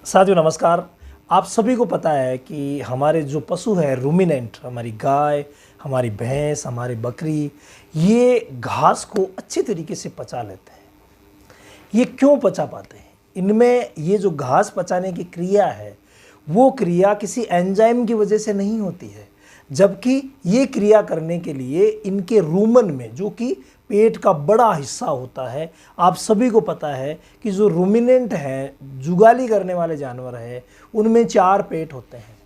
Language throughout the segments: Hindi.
साथियों नमस्कार। आप सभी को पता है कि हमारे जो पशु है रूमिनेंट, हमारी गाय, हमारी भैंस, हमारी बकरी, ये घास को अच्छे तरीके से पचा लेते हैं। ये क्यों पचा पाते हैं? इनमें ये जो घास पचाने की क्रिया है वो क्रिया किसी एंजाइम की वजह से नहीं होती है, जबकि ये क्रिया करने के लिए इनके रूमन में, जो कि पेट का बड़ा हिस्सा होता है, आप सभी को पता है कि जो रूमिनेंट है, जुगाली करने वाले जानवर हैं, उनमें 4 पेट होते हैं।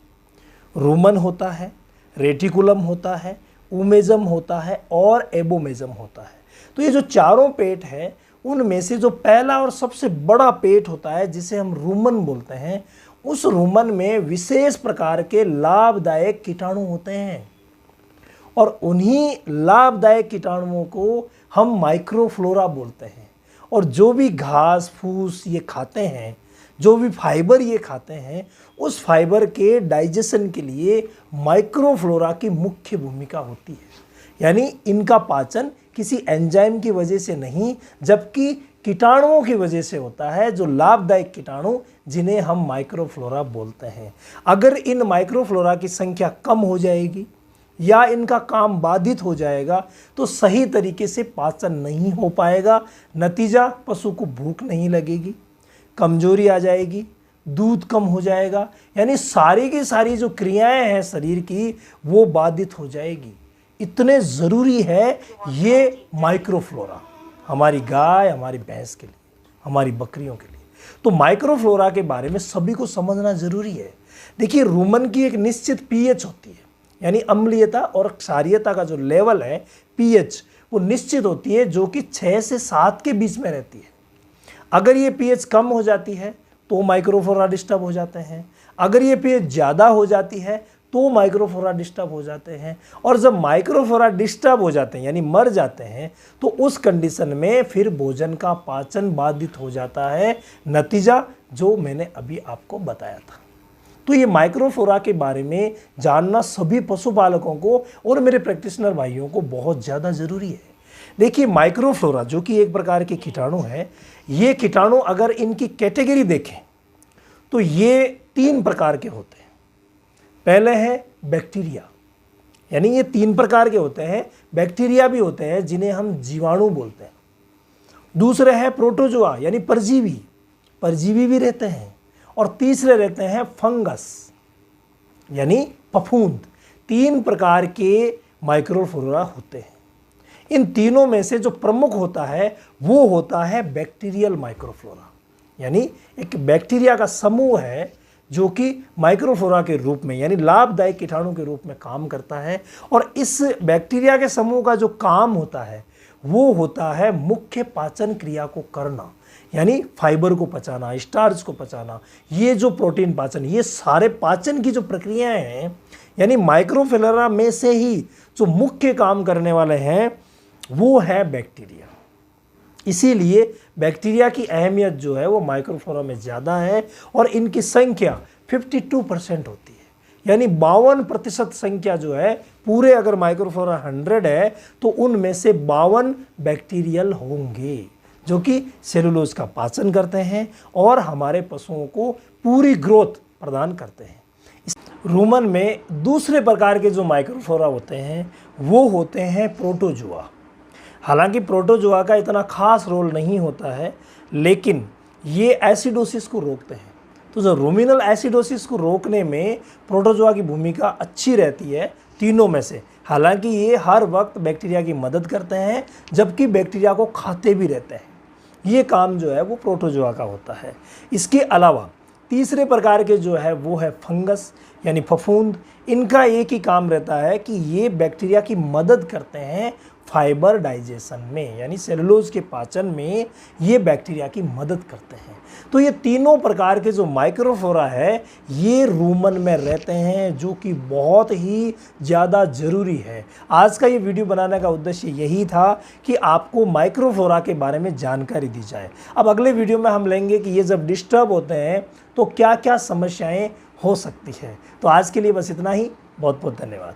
रूमन होता है, रेटिकुलम होता है, ओमेजम होता है और एबोमेजम होता है। तो ये जो चारों पेट हैं, उनमें से जो पहला और सबसे बड़ा पेट होता है, जिसे हम रूमन बोलते हैं, उस रूमन में विशेष प्रकार के लाभदायक कीटाणु होते हैं और उन्हीं लाभदायक कीटाणुओं को हम माइक्रोफ्लोरा बोलते हैं। और जो भी घास फूस ये खाते हैं, जो भी फाइबर ये खाते हैं, उस फाइबर के डाइजेशन के लिए माइक्रोफ्लोरा की मुख्य भूमिका होती है। यानी इनका पाचन किसी एंजाइम की वजह से नहीं, जबकि कीटाणुओं की वजह से होता है, जो लाभदायक कीटाणु, जिन्हें हम माइक्रोफ्लोरा बोलते हैं। अगर इन माइक्रोफ्लोरा की संख्या कम हो जाएगी या इनका काम बाधित हो जाएगा तो सही तरीके से पाचन नहीं हो पाएगा। नतीजा, पशु को भूख नहीं लगेगी, कमजोरी आ जाएगी, दूध कम हो जाएगा, यानी सारी की सारी जो क्रियाएं हैं शरीर की, वो बाधित हो जाएगी। इतने ज़रूरी है ये माइक्रोफ्लोरा हमारी गाय, हमारी भैंस के लिए, हमारी बकरियों के लिए। तो माइक्रोफ्लोरा के बारे में सभी को समझना ज़रूरी है। देखिए, रूमन की एक निश्चित पीएच होती है, यानी अम्लीयता और क्षारीयता का जो लेवल है, पीएच, वो निश्चित होती है, जो कि 6 से 7 के बीच में रहती है। अगर ये पीएच कम हो जाती है तो माइक्रोफ्लोरा डिस्टर्ब हो जाते हैं। अगर ये पीएच ज़्यादा हो जाती है तो माइक्रोफ्लोरा डिस्टर्ब हो जाते हैं। और जब माइक्रोफ्लोरा डिस्टर्ब हो जाते हैं, यानी मर जाते हैं, तो उस कंडीशन में फिर भोजन का पाचन बाधित हो जाता है। नतीजा जो मैंने अभी आपको बताया था। तो ये माइक्रोफ्लोरा के बारे में जानना सभी पशुपालकों को और मेरे प्रैक्टिशनर भाइयों को बहुत ज़्यादा ज़रूरी है। देखिए, माइक्रोफ्लोरा जो कि एक प्रकार के कीटाणु है, ये कीटाणु अगर इनकी कैटेगरी देखें तो ये 3 प्रकार के होते हैं। पहले है बैक्टीरिया, यानी ये 3 प्रकार के होते हैं। बैक्टीरिया भी होते हैं जिन्हें हम जीवाणु बोलते हैं। दूसरे है प्रोटोजोआ, यानी परजीवी, परजीवी भी रहते हैं। और तीसरे रहते हैं फंगस, यानी फफूंद। 3 प्रकार के माइक्रोफ्लोरा होते हैं। इन तीनों में से जो प्रमुख होता है वो होता है बैक्टीरियल माइक्रोफ्लोरा, यानी एक बैक्टीरिया का समूह है जो कि माइक्रोफ्लोरा के रूप में, यानी लाभदायक कीटाणु के रूप में काम करता है। और इस बैक्टीरिया के समूह का जो काम होता है वो होता है मुख्य पाचन क्रिया को करना, यानी फाइबर को पचाना, स्टार्च को पचाना, ये जो प्रोटीन पाचन, ये सारे पाचन की जो प्रक्रियाएं हैं, यानी माइक्रोफ्लोरा में से ही जो मुख्य काम करने वाले हैं वो है बैक्टीरिया। इसीलिए बैक्टीरिया की अहमियत जो है वो माइक्रोफ्लोरा में ज़्यादा है और इनकी संख्या 52% होती है, यानी 52% संख्या जो है पूरे, अगर माइक्रोफ्लोरा 100 है तो उनमें से 52 बैक्टीरियल होंगे, जो कि सेलुलोज का पाचन करते हैं और हमारे पशुओं को पूरी ग्रोथ प्रदान करते हैं। रूमन में दूसरे प्रकार के जो माइक्रोफ्लोरा होते हैं वो होते हैं प्रोटोजोआ। हालांकि प्रोटोजोआ का इतना खास रोल नहीं होता है, लेकिन ये एसिडोसिस को रोकते हैं। तो जो रूमिनल एसिडोसिस को रोकने में प्रोटोजोआ की भूमिका अच्छी रहती है तीनों में से। हालांकि ये हर वक्त बैक्टीरिया की मदद करते हैं, जबकि बैक्टीरिया को खाते भी रहते हैं। ये काम जो है वो प्रोटोजोआ का होता है। इसके अलावा तीसरे प्रकार के जो है वो है फंगस, यानी फफूंद। इनका एक ही काम रहता है कि ये बैक्टीरिया की मदद करते हैं फाइबर डाइजेशन में, यानी सेलुलोज के पाचन में ये बैक्टीरिया की मदद करते हैं। तो ये तीनों प्रकार के जो माइक्रोफ्लोरा है ये रूमन में रहते हैं, जो कि बहुत ही ज़्यादा ज़रूरी है। आज का ये वीडियो बनाने का उद्देश्य यही था कि आपको माइक्रोफ्लोरा के बारे में जानकारी दी जाए। अब अगले वीडियो में हम लेंगे कि ये जब डिस्टर्ब होते हैं तो क्या क्या समस्याएं हो सकती है। तो आज के लिए बस इतना ही। बहुत बहुत धन्यवाद।